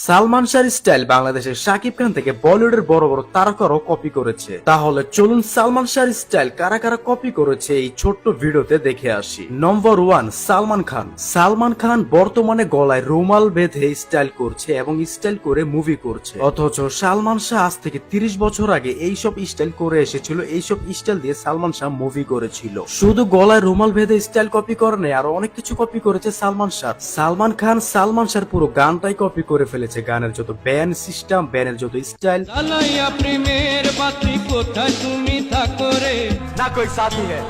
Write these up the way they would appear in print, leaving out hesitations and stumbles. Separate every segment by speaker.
Speaker 1: সালমান শাহর স্টাইল বাংলাদেশের শাকিব খান থেকে বলিউডের বড় বড় তারকারাও কপি করেছে। তাহলে চলুন সালমান শাহর স্টাইল কারা কারা কপি করেছে এই ছোট্ট ভিডিওতে দেখে আসি। নম্বর 1, সালমান খান। সালমান খান বর্তমানে গলায় রুমাল বেঁধে স্টাইল করছে এবং স্টাইল করে মুভি করছে, অথচ সালমান শাহ আজ থেকে 30 বছর আগে এইসব স্টাইল করে এসেছিল। এইসব স্টাইল দিয়ে সালমান শাহ মুভি করেছিল। শুধু গলায় রুমাল বেঁধে স্টাইল কপি করে নেই, আরো অনেক কিছু কপি করেছে সালমান শাহ। সালমান খান সালমান শাহর পুরো গানটাই কপি করে ফেলেছে। গানের যত ব্যান্ড সিস্টেম, ব্যান্ডের যত স্টাইল।
Speaker 2: জ্বালাইয়া প্রেমের বাতি কোথায় তুমি থাকো রে,
Speaker 3: ना कोई साथी है।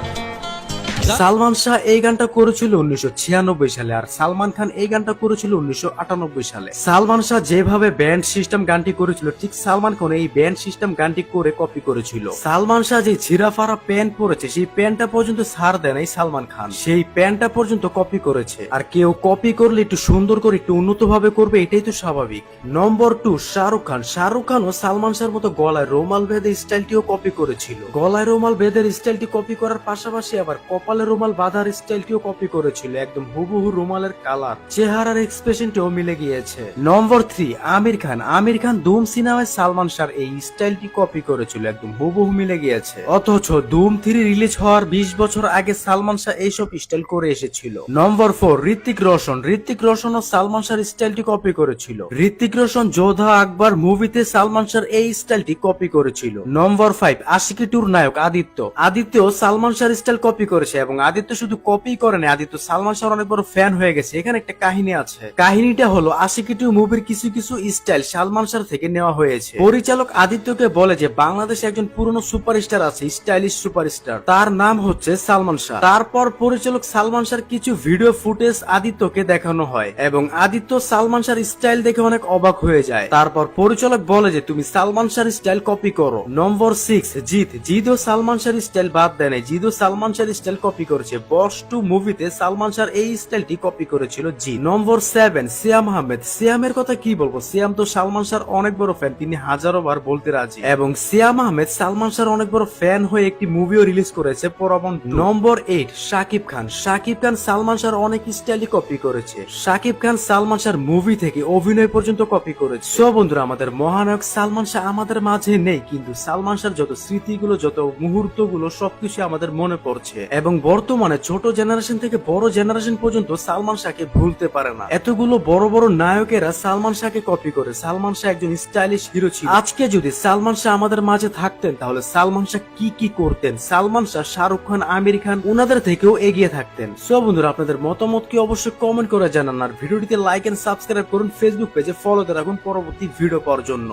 Speaker 1: সালমান শাহ এই গানটা করেছিল 1996 সালে, আর সালমান খান এই গানটা করেছিল 1998 সালে। সালমান শাহ যেভাবে ব্যান্ড সিস্টেম গানটি করেছিল, ঠিক সালমান খান এই ব্যান্ড সিস্টেম গানটি করে কপি করেছিল। সালমান শাহ যে ছিঁড়াফাড়া প্যান্ট পরেছে, সেই প্যান্টটা পর্যন্ত ছাড় দেয় নাই সালমান খান, সেই প্যান্টটা পর্যন্ত কপি করেছে। আর কেউ কপি করলে একটু সুন্দর করে, একটু উন্নত ভাবে করবে, এটাই তো স্বাভাবিক। নম্বর 2, শাহরুখ খান। শাহরুখ খানও সালমান শাহর মতো গলায় রুমাল বেঁধে স্টাইলটিও কপি করেছিল। গলায় রুমাল বেঁধে স্টাইলটি কপি করার পাশাপাশি আবার কপালে রুমাল বাঁধার স্টাইলটিও কপি করেছিল। একদম হুবহু রুমালের কালার, চেহারার এক্সপ্রেশনটিও মিলে গিয়েছে। নম্বর 3, আমির খান। আমির খান ধুম সিনেমায় সালমান শাহর এই স্টাইলটি কপি করেছিল, একদম হুবহু মিলে গিয়েছে। অথচ ধুম 3 রিলিজ হওয়ার 20 বছর আগে সালমান শাহ এইসব স্টাইল করে এসেছিল। নম্বর 4, ঋত্বিক রোশন। ঋত্বিক রোশন ও সালমান শাহর স্টাইলটি কপি করেছিল। ঋত্বিক রোশন যোধা আকবর মুভিতে সালমান শাহর এই স্টাইলটি কপি করেছিল। নম্বর 5, আশিকি 2 নায়ক আদিত্য। আদিত্য সালমান শাহর স্টাইল কপি করেছে, এবং আদিত্য শুধু কপি করে না, আদিত্য সালমান শাহর অনেক বড় ফ্যান হয়ে গেছে। এখানে একটা কাহিনী আছে। কাহিনীটা হলো আশিকি 2 মুভির কিছু কিছু স্টাইল সালমান শাহ থেকে নেওয়া হয়েছে। পরিচালক আদিত্যকে বলে যে বাংলাদেশে একজন পুরনো সুপারস্টার আছে, স্টাইলিশ সুপারস্টার, তার নাম হচ্ছে সালমান শাহ। তারপর পরিচালক সালমান শাহর কিছু ভিডিও ফুটেজ আদিত্যকে দেখানো হয়, এবং আদিত্য সালমান শাহর স্টাইল দেখে অনেক অবাক হয়ে যায়। তারপর পরিচালক বলে যে তুমি সালমান শাহর স্টাইল কপি করো। নম্বর 6, জিৎ। জিৎও সালমান শাহর স্টাইল বাদ দেয় নাই, জিৎও সালমান শাহর স্টাইল কপি করেছে। বস 2 মুভিতে সালমান শাহর এই স্টাইলটি কপি করেছিল জিৎ। নম্বর 7, সিয়াম আহমেদ। সিয়ামের কথা কি বলবো, সিয়াম তো সালমান শাহর অনেক বড় ফ্যান, তিনি হাজারো বার বলতে রাজি। এবং সিয়াম আহমেদ সালমান শাহর অনেক বড় ফ্যান হয়ে একটি মুভিও রিলিজ করেছে, পরাবন। নম্বর 8, শাকিব খান। শাকিব খান সালমান শাহর অনেক স্টাইলই কপি করেছে। শাকিব খান সালমান শাহর মুভি থেকে অভিনয় পর্যন্ত কপি করেছে। সো বন্ধুরা, আমাদের মহানায়ক সালমান শাহ আমাদের মাঝে নেই, কিন্তু সালমান শাহর যত স্মৃতিগুলো, যত মুহূর্তগুলো সবকিছু আমাদের মনে পড়ছে। এবং বর্তমানে ছোট জেনারেশন থেকে বড় জেনারেশন পর্যন্ত সালমান শাহকে ভুলতে পারে না। এতগুলো বড় বড় নায়কেরা সালমান শাহকে কপি করে। সালমান শাহ একজন স্টাইলিশ হিরো ছিল। আজকে যদি সালমান শাহ আমাদের মাঝে থাকতেন, তাহলে সালমান শাহ কি কি করতেন? সালমান শাহ শাহরুখ খান, আমির খান, ওনাদের থেকেও এগিয়ে থাকতেন। সো বন্ধুরা, আপনাদের মতামত কি অবশ্যই কমেন্ট করে জানান, আর ভিডিওটিতে লাইক এন্ড সাবস্ক্রাইব করুন। ফেসবুক পেজে ফলোতে রাখুন পরবর্তী ভিডিও পাওয়ার জন্য।